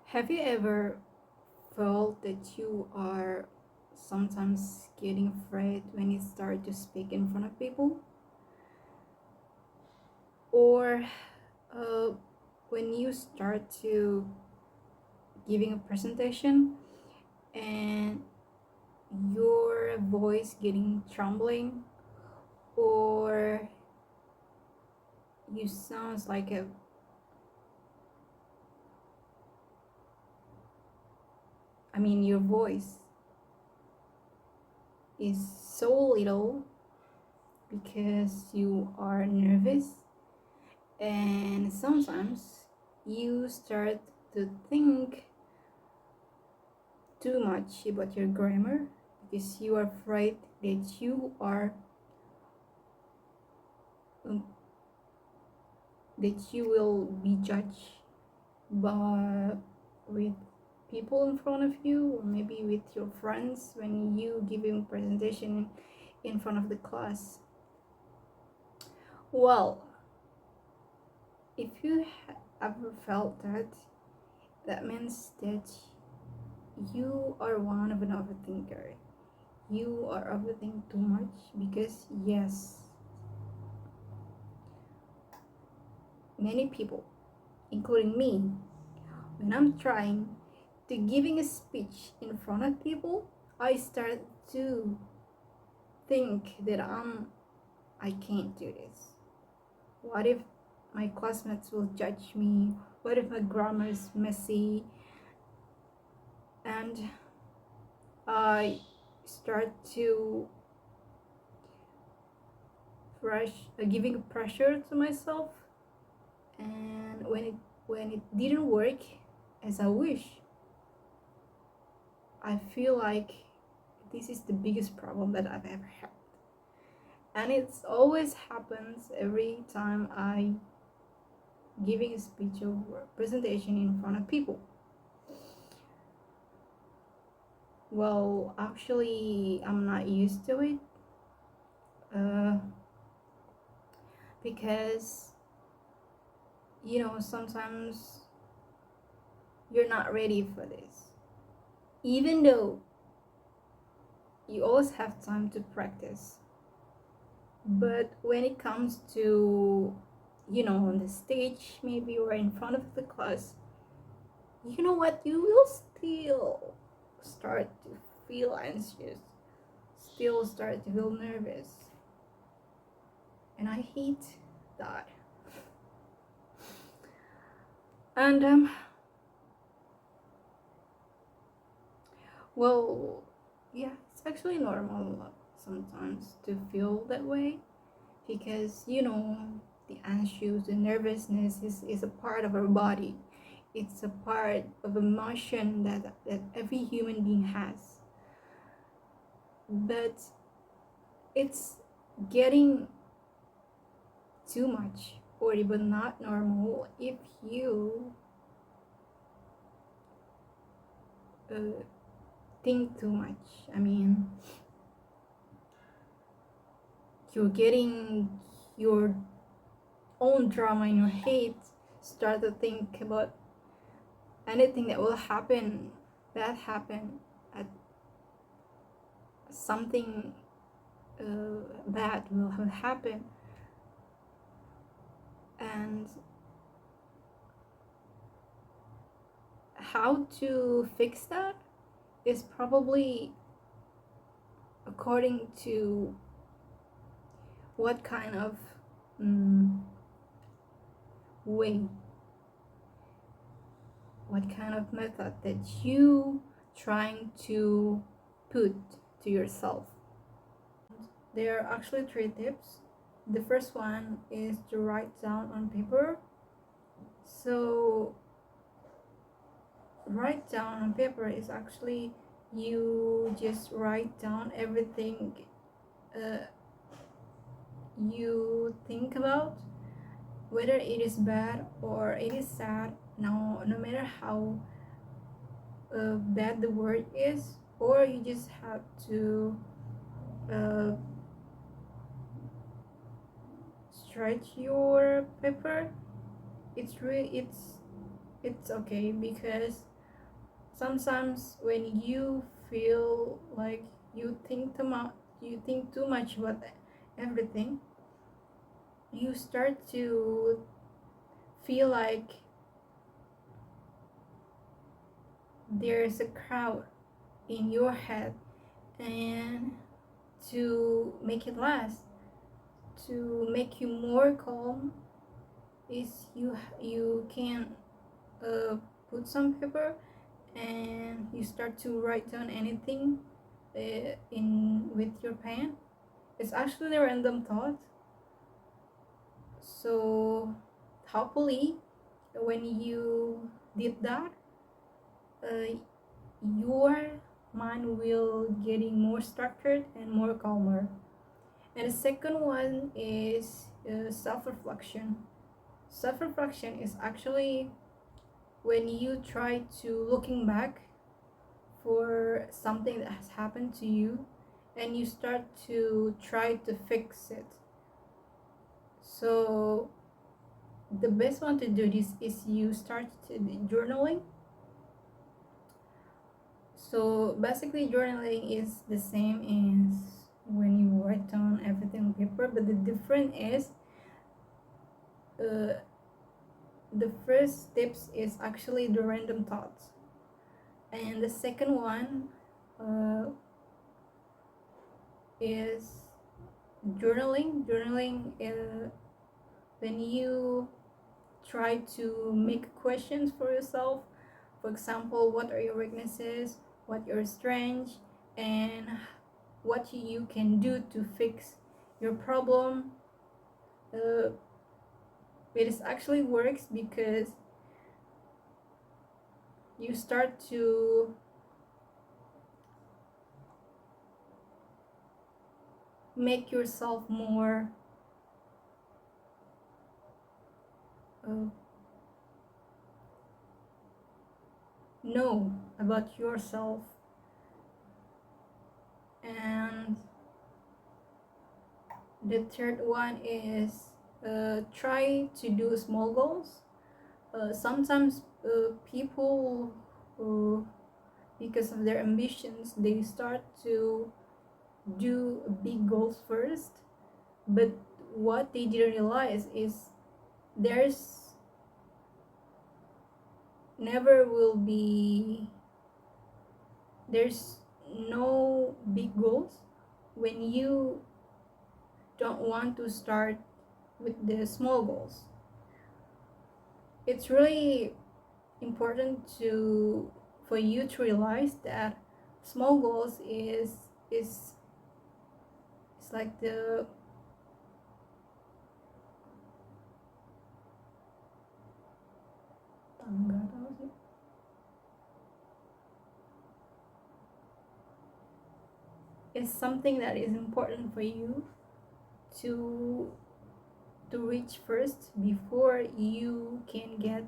Have you ever felt that you are sometimes getting afraid when you start to speak in front of people? Or uh, when you start to giving a presentation and your voice getting trembling, or you sounds like a your voice is so little because you are nervous, and sometimes you start to think too much about your grammar because you are afraid that um, you will be judged by with people in front of you, or maybe with your friends when you giving a presentation in front of the class. Well, if you ever felt that, that means that you are one of an overthinker. You are overthinking too much because, yes, many people, including me, when I'm trying to giving a speech in front of people, I start to think that I can't do this. What if my classmates will judge me? What if my grammar is messy? And I start to giving pressure to myself, and when it didn't work as I wish, I feel like this is the biggest problem that I've ever had. And it's always happens every time I giving a speech or presentation in front of people. Well, actually, I'm not used to it, uh, because sometimes you're not ready for this, even though you always have time to practice. But when it comes to, on the stage, maybe, or in front of the class, you know what? You will still start to feel anxious, still start to feel nervous. And I hate that. And, well, yeah, it's actually normal sometimes to feel that way because, the anxious, the nervousness is a part of our body. It's a part of emotion that every human being has. But it's getting too much or even not normal if you uh, think too much. You're getting your own drama in your head, start to think about anything that will happen, that happen, at something bad will have happened. And how to fix that is probably according to what kind of way, what kind of method that you trying to put to yourself. There are actually 3 tips. The first one is to write down on paper. So write down on paper is actually you just write down everything uh, you think about, whether it is bad or it is sad. No matter how bad the word is, or you just have to uh, stretch your paper. It's okay because Sometimes when you feel like you think too much about everything, you start to feel like there's a crowd in your head. And to make it last, to make you more calm, is you can uh, put some paper and you start to write down anything in with your pen. It's actually a random thought. So hopefully when you did that, uh, your mind will getting more structured and more calmer. And the second one is self-reflection. Self-reflection is actually when you try to looking back for something that has happened to you and you start to try to fix it. So the best one to do this is you start journaling. So basically journaling is the same as when you write down everything on paper, but the difference is uh, the first steps is actually the random thoughts, and the second one uh, is journaling when you try to make questions for yourself. For example, what are your weaknesses, what your strengths, and what you can do to fix your problem. uh, it is actually works because you start to make yourself more uh, know about yourself. And the third one is try to do small goals. Sometimes people who, because of their ambitions, they start to do big goals first, but what they didn't realize is there's never will be there's no big goals when you don't want to start with the small goals. It's really important to for you to realize that small goals is like the is something that is important for you to reach first before you can get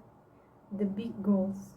the big goals.